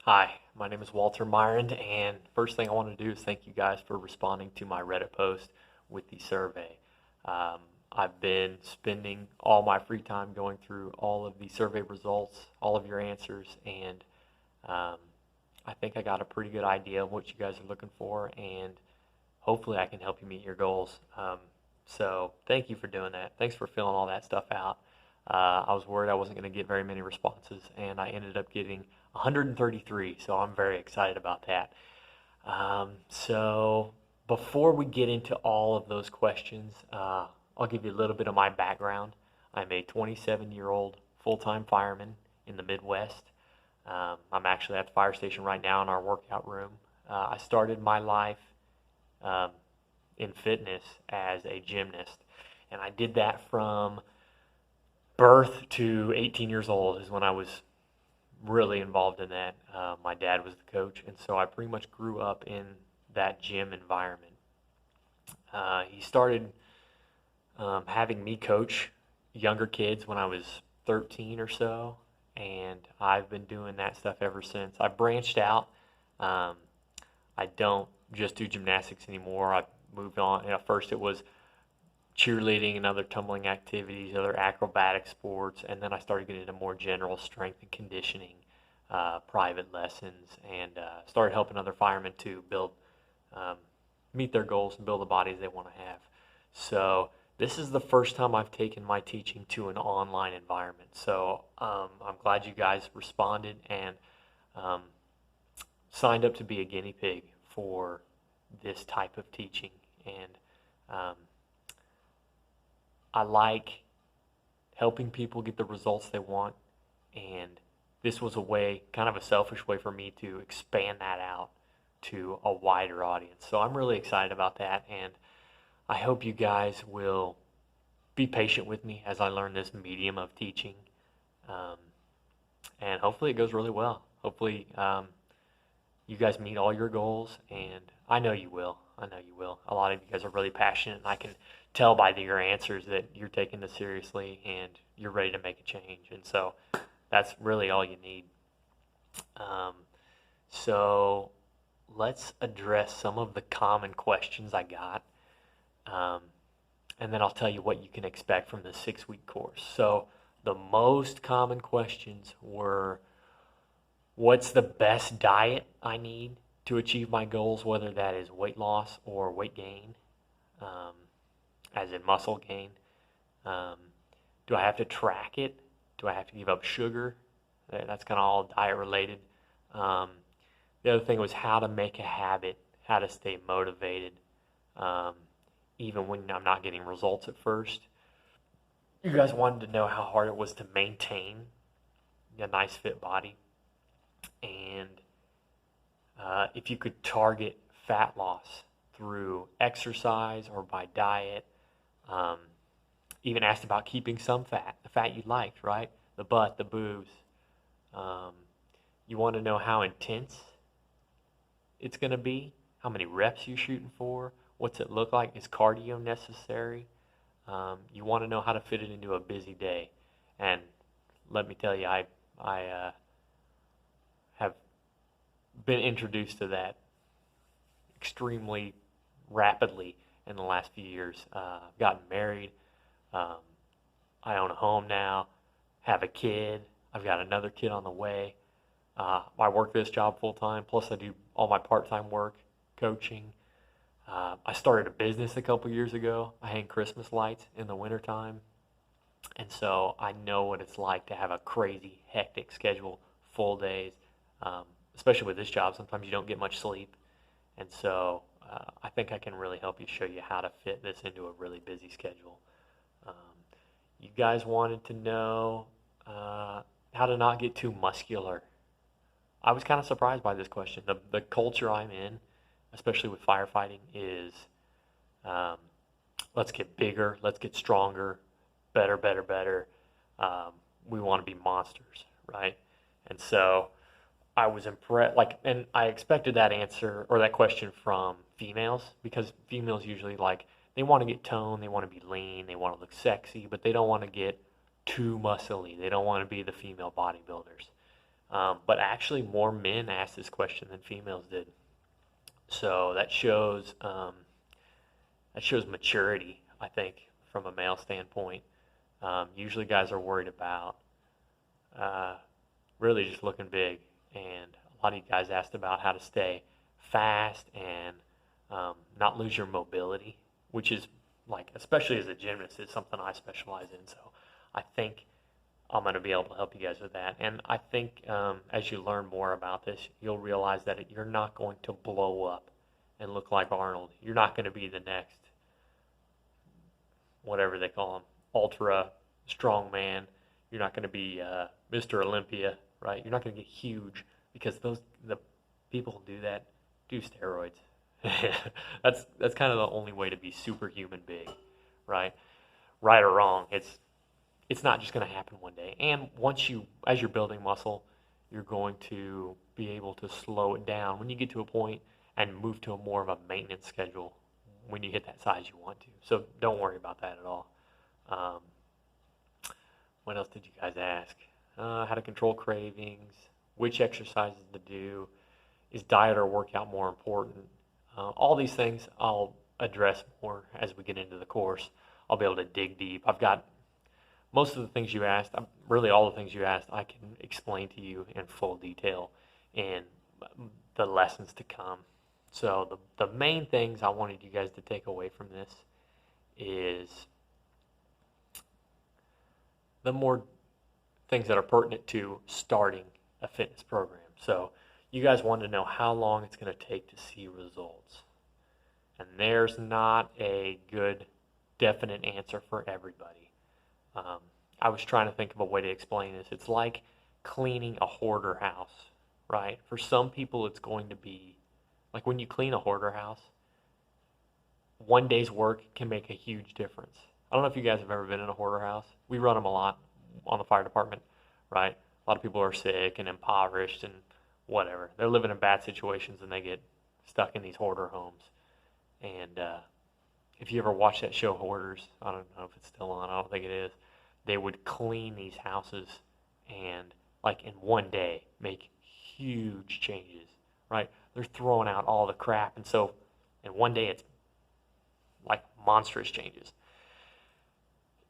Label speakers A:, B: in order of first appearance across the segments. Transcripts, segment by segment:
A: Hi, my name is Walter Myron, and first thing I want to do is thank you guys for responding to my Reddit post with the survey. I've been spending all my free time going through all of the survey results, all of your answers, and um, I think I got a pretty good idea of what you guys are looking for, and hopefully I can help you meet your goals. So thank you for doing that. Thanks for filling all that stuff out. I was worried I wasn't going to get very many responses, and I ended up getting 133, so I'm very excited about that. So before we get into all of those questions, I'll give you a little bit of my background. I'm a 27-year-old full-time fireman in the Midwest. I'm actually at the fire station right now in our workout room. I started my life um, in fitness as a gymnast, and I did that from birth to 18 years old is when I was really involved in that. My dad was the coach, and so I pretty much grew up in that gym environment. He started having me coach younger kids when I was 13 or so, and I've been doing that stuff ever since. I branched out. Um, I don't just do gymnastics anymore. I moved on. First, it was cheerleading and other tumbling activities, other acrobatic sports, and then I started getting into more general strength and conditioning, private lessons, and started helping other firemen to build, um, meet their goals and build the bodies they want to have. So this is the first time I've taken my teaching to an online environment. So I'm glad you guys responded and um, signed up to be a guinea pig for this type of teaching. And um, I like helping people get the results they want, and this was a way, kind of a selfish way for me to expand that out to a wider audience. So I'm really excited about that, and I hope you guys will be patient with me as I learn this medium of teaching, um, and hopefully it goes really well. Hopefully you guys meet all your goals, and I know you will. I know you will. A lot of you guys are really passionate, and I can tell by your answers that you're taking this seriously and you're ready to make a change. And so that's really all you need. Um, so let's address some of the common questions I got, um, and then I'll tell you what you can expect from the 6 week course. So the most common questions were, what's the best diet I need to achieve my goals, whether that is weight loss or weight gain, um, as in muscle gain? Um, do I have to track it? Do I have to give up sugar? That's kind of all diet related. Um, the other thing was how to make a habit, how to stay motivated, um, even when I'm not getting results at first. You guys wanted to know how hard it was to maintain a nice fit body, and if you could target fat loss through exercise or by diet. Um, Even asked about keeping some fat, the fat you liked, right? The butt, the boobs. Um, you want to know how intense it's going to be, how many reps you're shooting for, what's it look like, is cardio necessary? You want to know how to fit it into a busy day. And let me tell you, I have been introduced to that extremely rapidly in the last few years. I've gotten married. Um, I own a home now, have a kid. I've got another kid on the way. I work this job full time, plus I do all my part time work, coaching. I started a business a couple years ago. I hang Christmas lights in the wintertime. And so I know what it's like to have a crazy, hectic schedule, full days, um, especially with this job. Sometimes you don't get much sleep. And so I think I can really help you, show you how to fit this into a really busy schedule. Um, you guys wanted to know how to not get too muscular. I was kind of surprised by this question. The culture I'm in, especially with firefighting, is um, let's get bigger, let's get stronger, better, better, better. Um, we want to be monsters, right? And so I was impressed, like, and I expected that answer or that question from females, because females usually, like, they want to get toned, they want to be lean, they want to look sexy, but they don't want to get too muscly. They don't want to be the female bodybuilders. But actually, more men asked this question than females did. So that shows maturity, I think, from a male standpoint. Usually, guys are worried about uh, really just looking big, and a lot of you guys asked about how to stay fast and not lose your mobility, which is like, especially as a gymnast, is something I specialize in. So I think I'm going to be able to help you guys with that. And I think as you learn more about this, you'll realize that you're not going to blow up and look like Arnold. You're not going to be the next, whatever they call him, ultra strong man. You're not going to be Mr. Olympia, right? You're not going to get huge because the people who do that do steroids. That's kind of the only way to be superhuman big, right? Right or wrong, it's not just going to happen one day. And as you're building muscle, you're going to be able to slow it down when you get to a point and move to a more of a maintenance schedule when you hit that size you want to. So don't worry about that at all. What else did you guys ask? How to control cravings, which exercises to do, is diet or workout more important? All these things I'll address more as we get into the course. I'll be able to dig deep. I've got most of the things you asked, really all the things you asked, I can explain to you in full detail in the lessons to come. So the main things I wanted you guys to take away from this is the more things that are pertinent to starting a fitness program. So you guys want to know how long it's going to take to see results. And there's not a good, definite answer for everybody. I was trying to think of a way to explain this. It's like cleaning a hoarder house, right? For some people, it's going to be like when you clean a hoarder house, one day's work can make a huge difference. I don't know if you guys have ever been in a hoarder house. We run them a lot on the fire department, right? A lot of people are sick and impoverished and whatever. They're living in bad situations and they get stuck in these hoarder homes. And if you ever watch that show Hoarders, I don't know if it's still on, I don't think it is, they would clean these houses and like in one day make huge changes, right? They're throwing out all the crap, and so in one day it's like monstrous changes.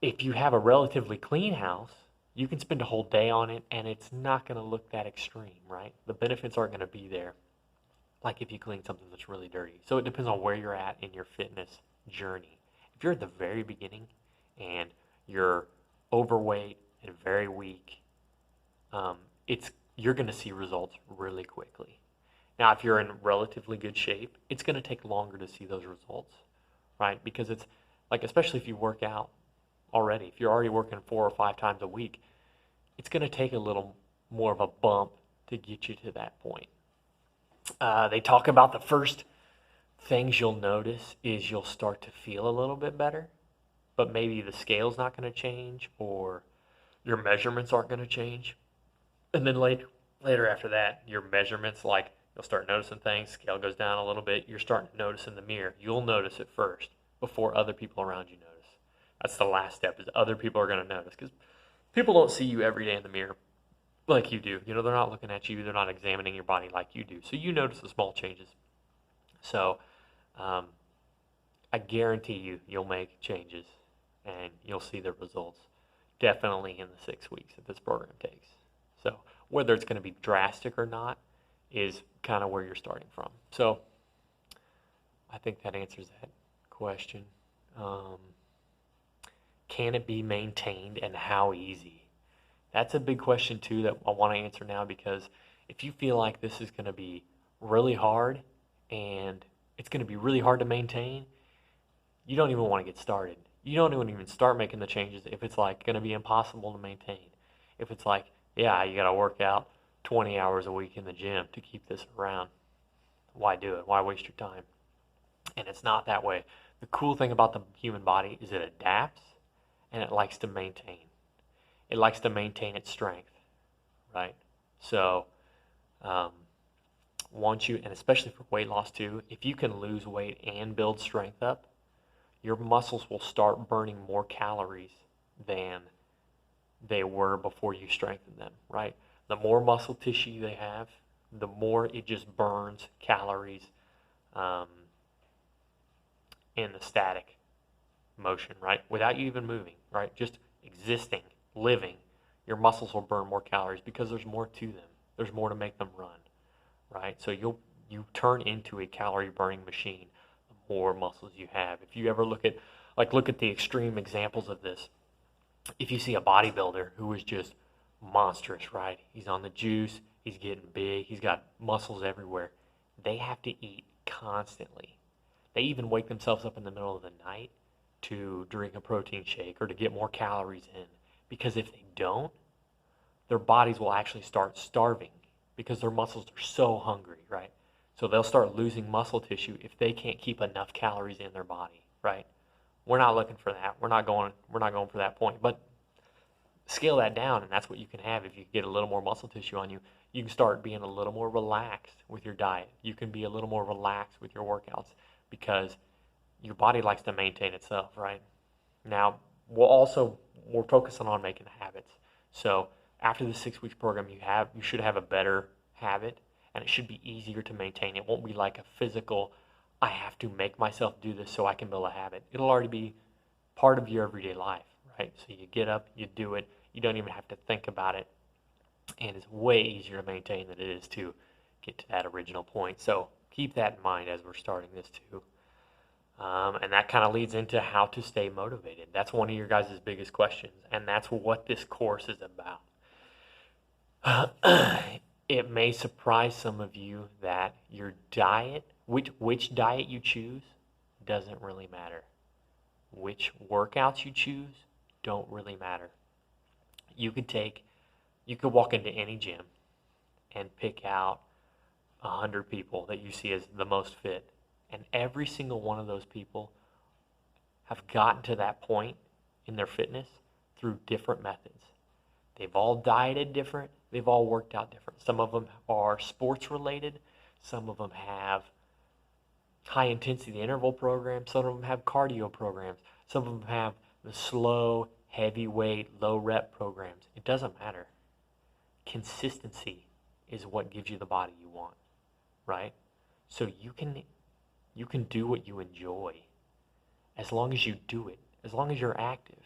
A: If you have a relatively clean house, you can spend a whole day on it and it's not going to look that extreme, right? The benefits aren't going to be there like if you clean something that's really dirty. So it depends on where you're at in your fitness journey. If you're at the very beginning and you're overweight and very weak, you're going to see results really quickly. Now, if you're in relatively good shape, it's going to take longer to see those results, right? Because it's like, especially if you work out already, if you're already working 4 or 5 times a week, it's going to take a little more of a bump to get you to that point. They talk about the first things you'll notice is you'll start to feel a little bit better, but maybe the scale's not going to change or your measurements aren't going to change. And then later after that, your measurements, like you'll start noticing things, scale goes down a little bit, you're starting to notice in the mirror. You'll notice it first before other people around you notice. That's the last step, is other people are going to notice, because people don't see you every day in the mirror like you do. You know, they're not looking at you, they're not examining your body like you do. So you notice the small changes. So I guarantee you'll make changes and you'll see the results definitely in the 6 weeks that this program takes. So whether it's going to be drastic or not is kind of where you're starting from. So I think that answers that question. Can it be maintained and how easy? That's a big question too that I want to answer now, because if you feel like this is going to be really hard and it's going to be really hard to maintain, you don't even want to get started. You don't even start making the changes if it's like going to be impossible to maintain. If it's like, yeah, you got to work out 20 hours a week in the gym to keep this around, why do it? Why waste your time? And it's not that way. The cool thing about the human body is it adapts and it likes to maintain. It likes to maintain its strength, right? So once you, and especially for weight loss too, if you can lose weight and build strength up, your muscles will start burning more calories than they were before you strengthened them, right? The more muscle tissue they have, the more it just burns calories um, in the static motion, right? Without you even moving, right? Just existing, living, your muscles will burn more calories because there's more to them. There's more to make them run, right? So you turn into a calorie burning machine the more muscles you have. If you ever look at the extreme examples of this, if you see a bodybuilder who is just monstrous, right? He's on the juice, he's getting big, he's got muscles everywhere. They have to eat constantly. They even wake themselves up in the middle of the night to drink a protein shake or to get more calories in. Because if they don't, their bodies will actually start starving because their muscles are so hungry, right? So they'll start losing muscle tissue if they can't keep enough calories in their body, right? We're not looking for that. We're not going for that point. But scale that down, and that's what you can have if you get a little more muscle tissue on you. You can start being a little more relaxed with your diet. You can be a little more relaxed with your workouts because your body likes to maintain itself, right? Now, we're focusing on making habits. So after the 6 weeks program, you should have a better habit, and it should be easier to maintain. It won't be like a physical, I have to make myself do this so I can build a habit. It'll already be part of your everyday life, right? So you get up, you do it, you don't even have to think about it, and it's way easier to maintain than it is to get to that original point. So keep that in mind as we're starting this too. And that kind of leads into how to stay motivated. That's one of your guys' biggest questions, and that's what this course is about. It may surprise some of you that your diet, which diet you choose, doesn't really matter. Which workouts you choose don't really matter. You could walk into any gym and pick out 100 people that you see as the most fit. And every single one of those people have gotten to that point in their fitness through different methods. They've all dieted different. They've all worked out different. Some of them are sports related. Some of them have high intensity interval programs. Some of them have cardio programs. Some of them have the slow, heavyweight, low rep programs. It doesn't matter. Consistency is what gives you the body you want, right? So you can do what you enjoy as long as you do it, as long as you're active,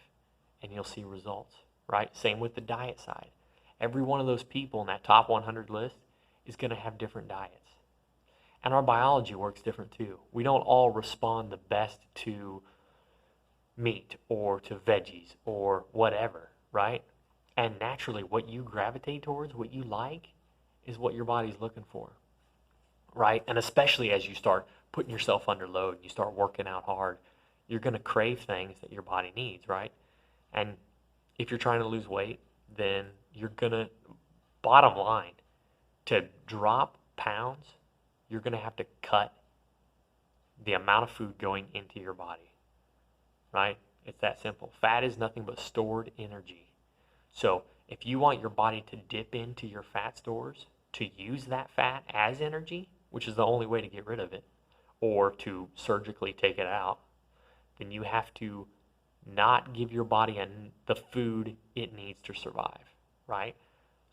A: and you'll see results, right? Same with the diet side. Every one of those people in that top 100 list is going to have different diets. And our biology works different too. We don't all respond the best to meat or to veggies or whatever, right? And naturally, what you gravitate towards, what you like, is what your body's looking for, right? And especially as you start putting yourself under load, you start working out hard, you're going to crave things that your body needs, right? And if you're trying to lose weight, then you're going to, bottom line, to drop pounds, you're going to have to cut the amount of food going into your body, right? It's that simple. Fat is nothing but stored energy. So if you want your body to dip into your fat stores, to use that fat as energy, which is the only way to get rid of it, or to surgically take it out, then you have to not give your body the food it needs to survive, right?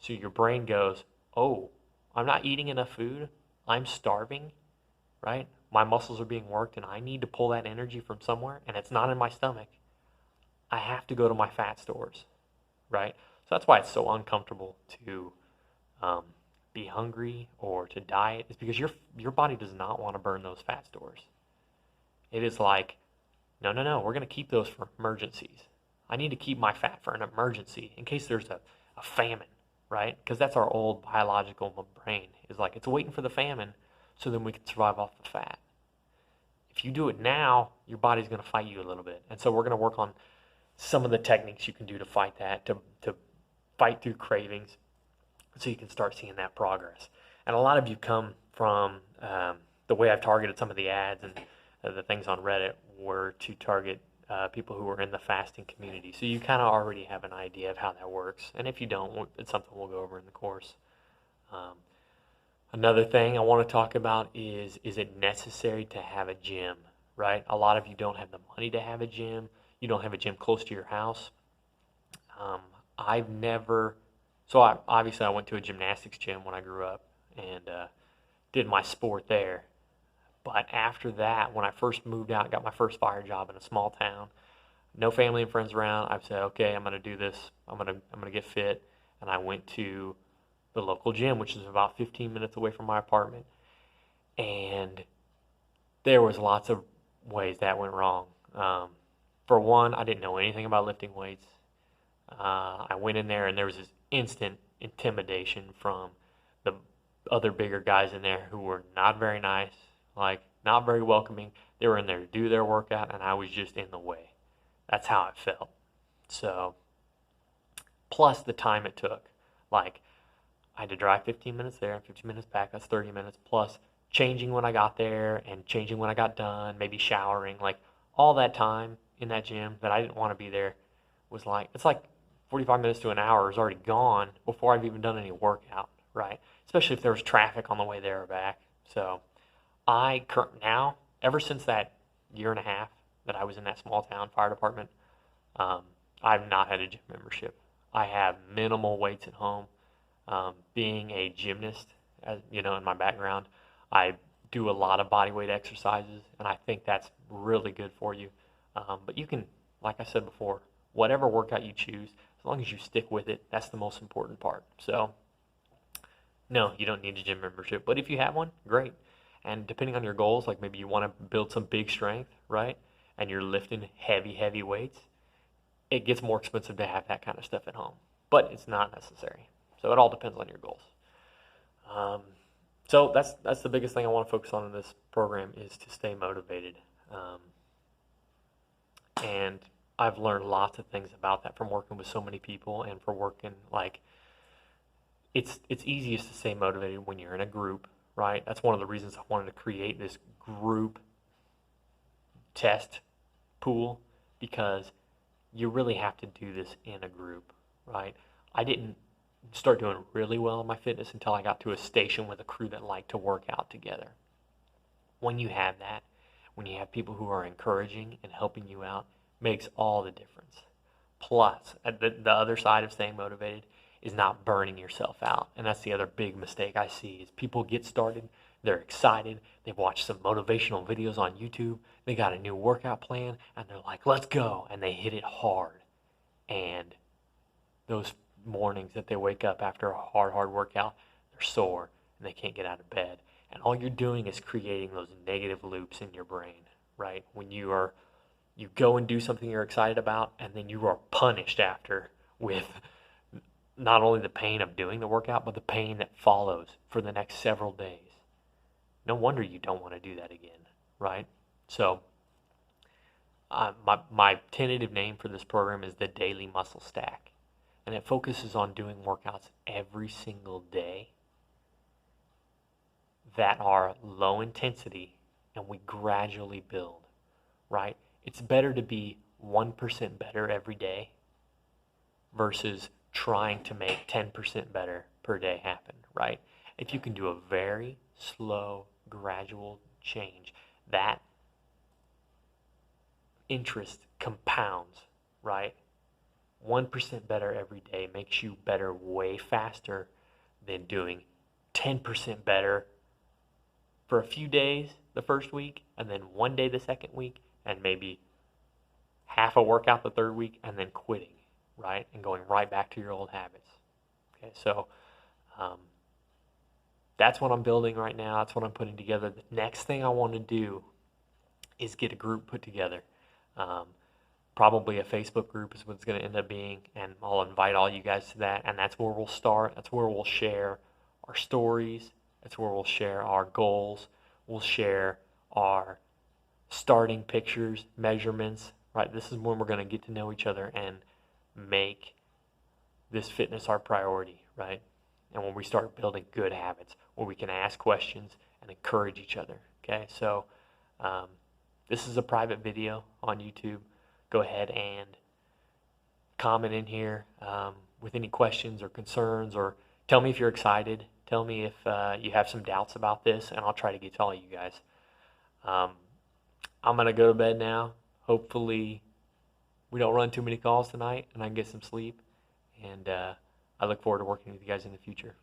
A: So your brain goes, oh, I'm not eating enough food, I'm starving, right? My muscles are being worked and I need to pull that energy from somewhere and it's not in my stomach. I have to go to my fat stores, right? So that's why it's so uncomfortable to be hungry or to diet. It's because your body does not want to burn those fat stores. It is like, no, we're going to keep those for emergencies. I need to keep my fat for an emergency in case there's a famine, right? Because that's our old biological brain. Is like, it's waiting for the famine so then we can survive off the fat. If you do it now, your body's going to fight you a little bit. And so we're going to work on some of the techniques you can do to fight that, to fight through cravings, so you can start seeing that progress. And a lot of you come from the way I've targeted some of the ads and the things on Reddit were to target people who are in the fasting community. So you kind of already have an idea of how that works. And if you don't, it's something we'll go over in the course. Another thing I want to talk about is it necessary to have a gym, right? A lot of you don't have the money to have a gym. You don't have a gym close to your house. I've never So obviously I went to a gymnastics gym when I grew up and did my sport there. But after that, when I first moved out, got my first fire job in a small town, no family and friends around, I've said, okay, I'm going to do this. I'm gonna get fit, and I went to the local gym, which is about 15 minutes away from my apartment, and there was lots of ways that went wrong. For one, I didn't know anything about lifting weights. I went in there and there was this instant intimidation from the other bigger guys in there who were not very nice, like not very welcoming. They were in there to do their workout, and I was just in the way. That's how it felt. So, plus the time it took. Like, I had to drive 15 minutes there and 15 minutes back. That's 30 minutes. Plus changing when I got there and changing when I got done, maybe showering. Like, all that time in that gym that I didn't want to be there was like, it's like 45 minutes to an hour is already gone before I've even done any workout, right? Especially if there was traffic on the way there or back. So, now, ever since that year and a half that I was in that small town fire department, um, I've not had a gym membership. I have minimal weights at home. Being a gymnast, as you know, in my background, I do a lot of body weight exercises, and I think that's really good for you. But you can, like I said before, whatever workout you choose, as long as you stick with it, that's the most important part. So, no, you don't need a gym membership, but if you have one, great. And depending on your goals, like maybe you want to build some big strength, right? And you're lifting heavy, heavy weights, it gets more expensive to have that kind of stuff at home, but it's not necessary. So it all depends on your goals. Um, so that's the biggest thing I want to focus on in this program is to stay motivated. Um, and I've learned lots of things about that from working with so many people and for working like it's easiest to stay motivated when you're in a group, right? That's one of the reasons I wanted to create this group test pool because you really have to do this in a group, right? I didn't start doing really well in my fitness until I got to a station with a crew that liked to work out together. When you have that, when you have people who are encouraging and helping you out, makes all the difference. Plus, the other side of staying motivated is not burning yourself out. And that's the other big mistake I see is people get started, they're excited, they've watched some motivational videos on YouTube, they got a new workout plan, and they're like, let's go, and they hit it hard. And those mornings that they wake up after a hard workout, they're sore and they can't get out of bed. And all you're doing is creating those negative loops in your brain, right? When you go and do something you're excited about, and then you are punished after with not only the pain of doing the workout, but the pain that follows for the next several days. No wonder you don't want to do that again, right? So, my tentative name for this program is the Daily Muscle Stack. And it focuses on doing workouts every single day that are low intensity and we gradually build, right? It's better to be 1% better every day versus trying to make 10% better per day happen, right? If you can do a very slow, gradual change, that interest compounds, right? 1% better every day makes you better way faster than doing 10% better for a few days the first week, and then one day the second week, and maybe half a workout the third week, and then quitting, right? And going right back to your old habits. Okay, so that's what I'm building right now. That's what I'm putting together. The next thing I want to do is get a group put together. Probably a Facebook group is what it's going to end up being, and I'll invite all you guys to that, and that's where we'll start. That's where we'll share our stories. That's where we'll share our goals. We'll share our starting pictures, measurements, right? This is when we're going to get to know each other and make this fitness our priority, right? And when we start building good habits, where we can ask questions and encourage each other, okay? So this is a private video on YouTube. Go ahead and comment in here with any questions or concerns, or tell me if you're excited. Tell me if you have some doubts about this, and I'll try to get to all you guys. I'm going to go to bed now. Hopefully we don't run too many calls tonight and I can get some sleep. And I look forward to working with you guys in the future.